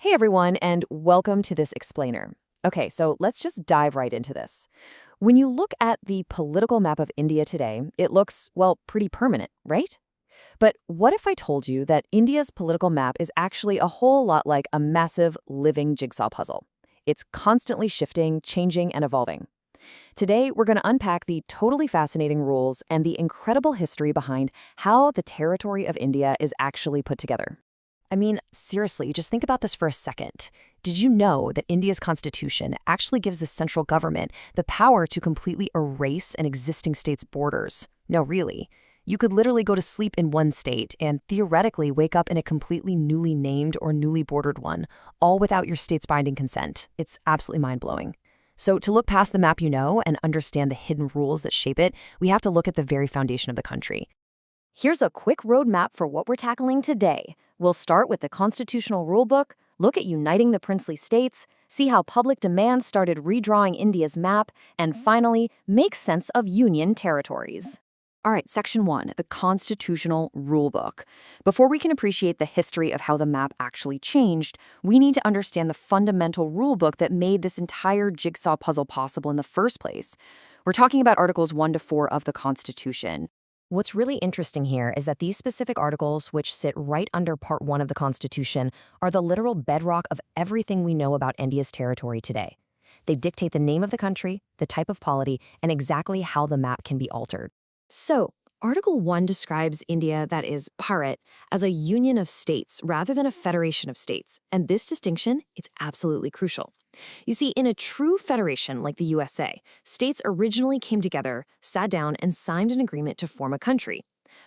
Hey everyone, and welcome to this explainer. Okay, so let's just dive right into this. When you look at the political map of India today, it looks, well, pretty permanent, right? But what if I told you that India's political map is actually a whole lot like a massive living jigsaw puzzle? It's constantly shifting, changing, and evolving. Today, we're going to unpack the totally fascinating rules and the incredible history behind how the territory of India is actually put together. I mean, seriously, just think about this for a second. Did you know that India's constitution actually gives the central government the power to completely erase an existing state's borders? No, really. You could literally go to sleep in one state and theoretically wake up in a completely newly named or newly bordered one, all without your state's binding consent. It's absolutely mind-blowing. So to look past the map you know and understand the hidden rules that shape it, we have to look at the very foundation of the country. Here's a quick roadmap for what we're tackling today. We'll start with the constitutional rulebook, look at uniting the princely states, see how public demand started redrawing India's map, and finally, make sense of union territories. All right, Section 1, the constitutional rulebook. Before we can appreciate the history of how the map actually changed, we need to understand the fundamental rulebook that made this entire jigsaw puzzle possible in the first place. We're talking about Articles 1 to 4 of the Constitution. What's really interesting here is that these specific articles, which sit right under Part 1 of the Constitution, are the literal bedrock of everything we know about India's territory today. They dictate the name of the country, the type of polity, and exactly how the map can be altered. So, Article 1 describes India, that is, Bharat, as a union of states rather than a federation of states, and this distinction, it's absolutely crucial. You see, in a true federation like the USA, states originally came together, sat down, and signed an agreement to form a country.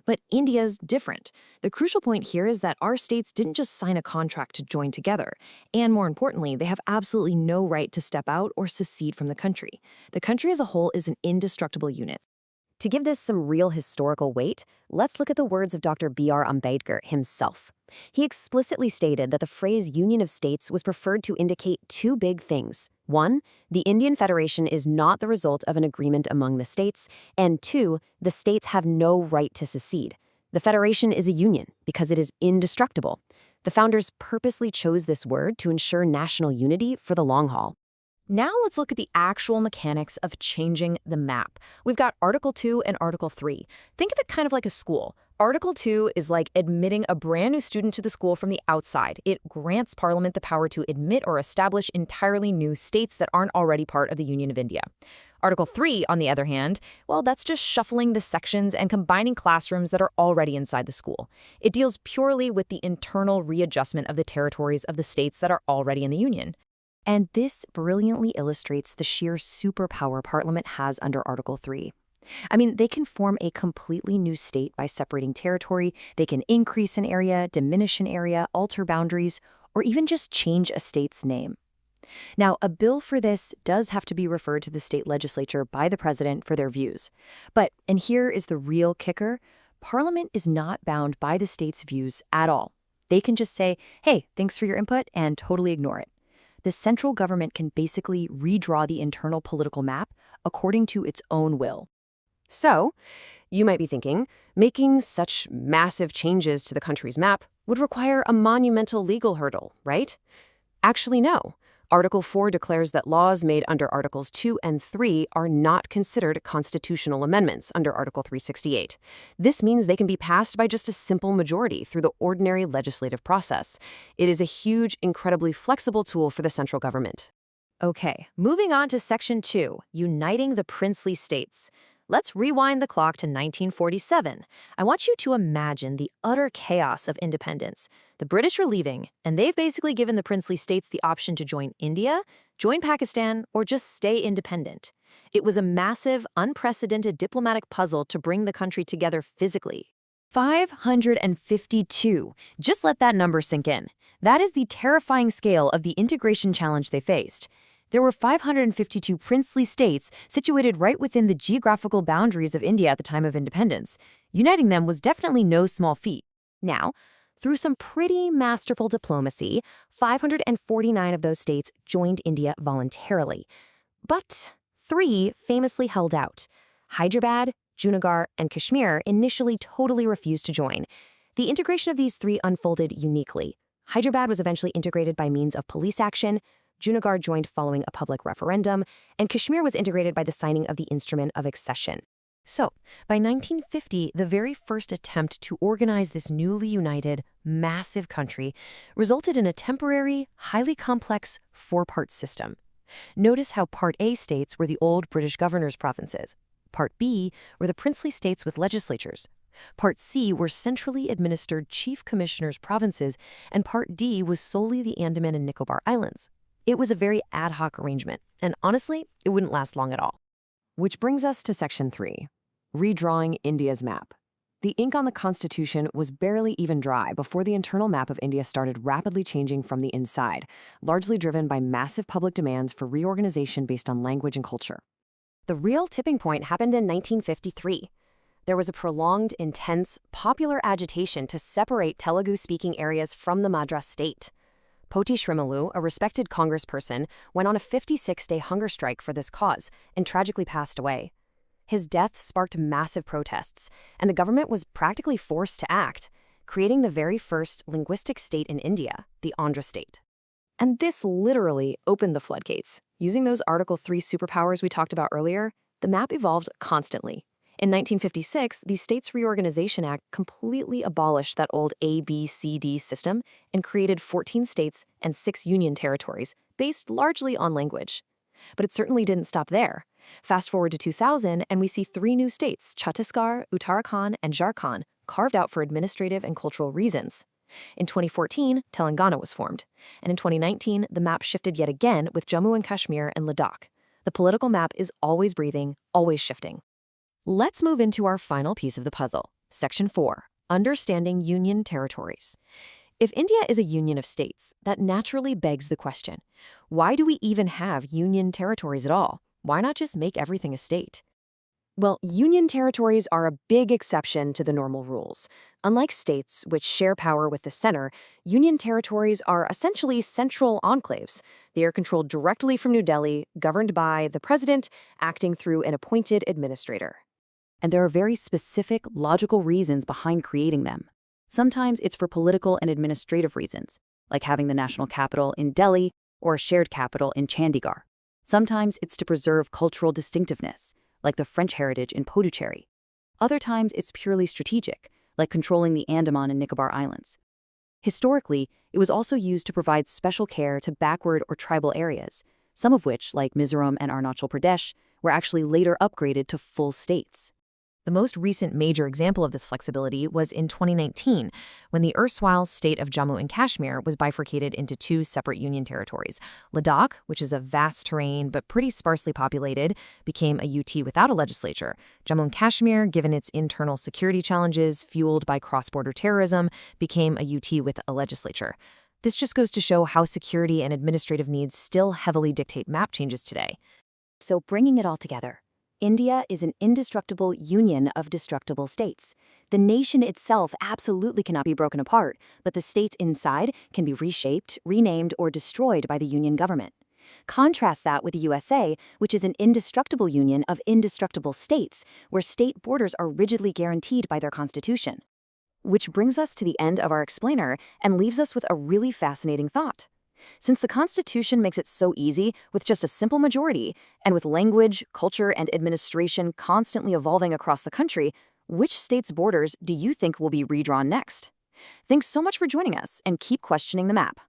But India's different. The crucial point here is that our states didn't just sign a contract to join together, and more importantly, they have absolutely no right to step out or secede from the country. The country as a whole is an indestructible unit. To give this some real historical weight, let's look at the words of Dr. B.R. Ambedkar himself. He explicitly stated that the phrase Union of States was preferred to indicate two big things. One, the Indian Federation is not the result of an agreement among the states, and two, the states have no right to secede. The Federation is a union because it is indestructible. The founders purposely chose this word to ensure national unity for the long haul. Now let's look at the actual mechanics of changing the map. We've got Article 2 and Article 3. Think of it kind of like a school. Article 2 is like admitting a brand new student to the school from the outside. It grants Parliament the power to admit or establish entirely new states that aren't already part of the Union of India. Article 3, on the other hand, well, that's just shuffling the sections and combining classrooms that are already inside the school. It deals purely with the internal readjustment of the territories of the states that are already in the Union. And this brilliantly illustrates the sheer superpower Parliament has under Article 3. I mean, they can form a completely new state by separating territory, they can increase an area, diminish an area, alter boundaries, or even just change a state's name. Now, a bill for this does have to be referred to the state legislature by the president for their views. But, and here is the real kicker, Parliament is not bound by the state's views at all. They can just say, hey, thanks for your input, and totally ignore it. The central government can basically redraw the internal political map according to its own will. So, you might be thinking, making such massive changes to the country's map would require a monumental legal hurdle, right? Actually, no. Article 4 declares that laws made under Articles 2 and 3 are not considered constitutional amendments under Article 368. This means they can be passed by just a simple majority through the ordinary legislative process. It is a huge, incredibly flexible tool for the central government. Okay, moving on to Section 2, uniting the princely states. Let's rewind the clock to 1947. I want you to imagine the utter chaos of independence. The British are leaving, and they've basically given the princely states the option to join India, join Pakistan, or just stay independent. It was a massive, unprecedented diplomatic puzzle to bring the country together physically. 552. Just let that number sink in. That is the terrifying scale of the integration challenge they faced. There were 552 princely states situated right within the geographical boundaries of India at the time of independence. Uniting them was definitely no small feat. Now, through some pretty masterful diplomacy, 549 of those states joined India voluntarily. But 3 famously held out. Hyderabad, Junagadh, and Kashmir initially totally refused to join. The integration of these 3 unfolded uniquely. Hyderabad was eventually integrated by means of police action, Junagadh joined following a public referendum, and Kashmir was integrated by the signing of the Instrument of Accession. So, by 1950, the very first attempt to organize this newly united, massive country resulted in a temporary, highly complex four-part system. Notice how Part A states were the old British governors' provinces. Part B were the princely states with legislatures. Part C were centrally administered chief commissioners' provinces, and Part D was solely the Andaman and Nicobar Islands. It was a very ad hoc arrangement, and honestly, it wouldn't last long at all. Which brings us to Section 3, redrawing India's map. The ink on the Constitution was barely even dry before the internal map of India started rapidly changing from the inside, largely driven by massive public demands for reorganization based on language and culture. The real tipping point happened in 1953. There was a prolonged, intense, popular agitation to separate Telugu-speaking areas from the Madras state. Poti Shrimalu, a respected congressperson, went on a 56-day hunger strike for this cause and tragically passed away. His death sparked massive protests, and the government was practically forced to act, creating the very first linguistic state in India, the Andhra state. And this literally opened the floodgates. Using those Article 3 superpowers we talked about earlier, the map evolved constantly. In 1956, the States Reorganization Act completely abolished that old A-B-C-D system and created 14 states and 6 union territories, based largely on language. But it certainly didn't stop there. Fast forward to 2000, and we see 3 new states, Chhattisgarh, Uttarakhand, and Jharkhand, carved out for administrative and cultural reasons. In 2014, Telangana was formed. And in 2019, the map shifted yet again with Jammu and Kashmir and Ladakh. The political map is always breathing, always shifting. Let's move into our final piece of the puzzle, Section 4, understanding union territories. If India is a union of states, that naturally begs the question, why do we even have union territories at all? Why not just make everything a state? Well, union territories are a big exception to the normal rules. Unlike states, which share power with the center, union territories are essentially central enclaves. They are controlled directly from New Delhi, governed by the president, acting through an appointed administrator. And there are very specific, logical reasons behind creating them. Sometimes it's for political and administrative reasons, like having the national capital in Delhi or a shared capital in Chandigarh. Sometimes it's to preserve cultural distinctiveness, like the French heritage in Puducherry. Other times it's purely strategic, like controlling the Andaman and Nicobar Islands. Historically, it was also used to provide special care to backward or tribal areas, some of which, like Mizoram and Arunachal Pradesh, were actually later upgraded to full states. The most recent major example of this flexibility was in 2019, when the erstwhile state of Jammu and Kashmir was bifurcated into 2 separate union territories. Ladakh, which is a vast terrain but pretty sparsely populated, became a UT without a legislature. Jammu and Kashmir, given its internal security challenges fueled by cross-border terrorism, became a UT with a legislature. This just goes to show how security and administrative needs still heavily dictate map changes today. So bringing it all together, India is an indestructible union of destructible states. The nation itself absolutely cannot be broken apart, but the states inside can be reshaped, renamed, or destroyed by the union government. Contrast that with the USA, which is an indestructible union of indestructible states, where state borders are rigidly guaranteed by their constitution. Which brings us to the end of our explainer and leaves us with a really fascinating thought. Since the Constitution makes it so easy with just a simple majority, and with language, culture, and administration constantly evolving across the country, which state's borders do you think will be redrawn next? Thanks so much for joining us, and keep questioning the map.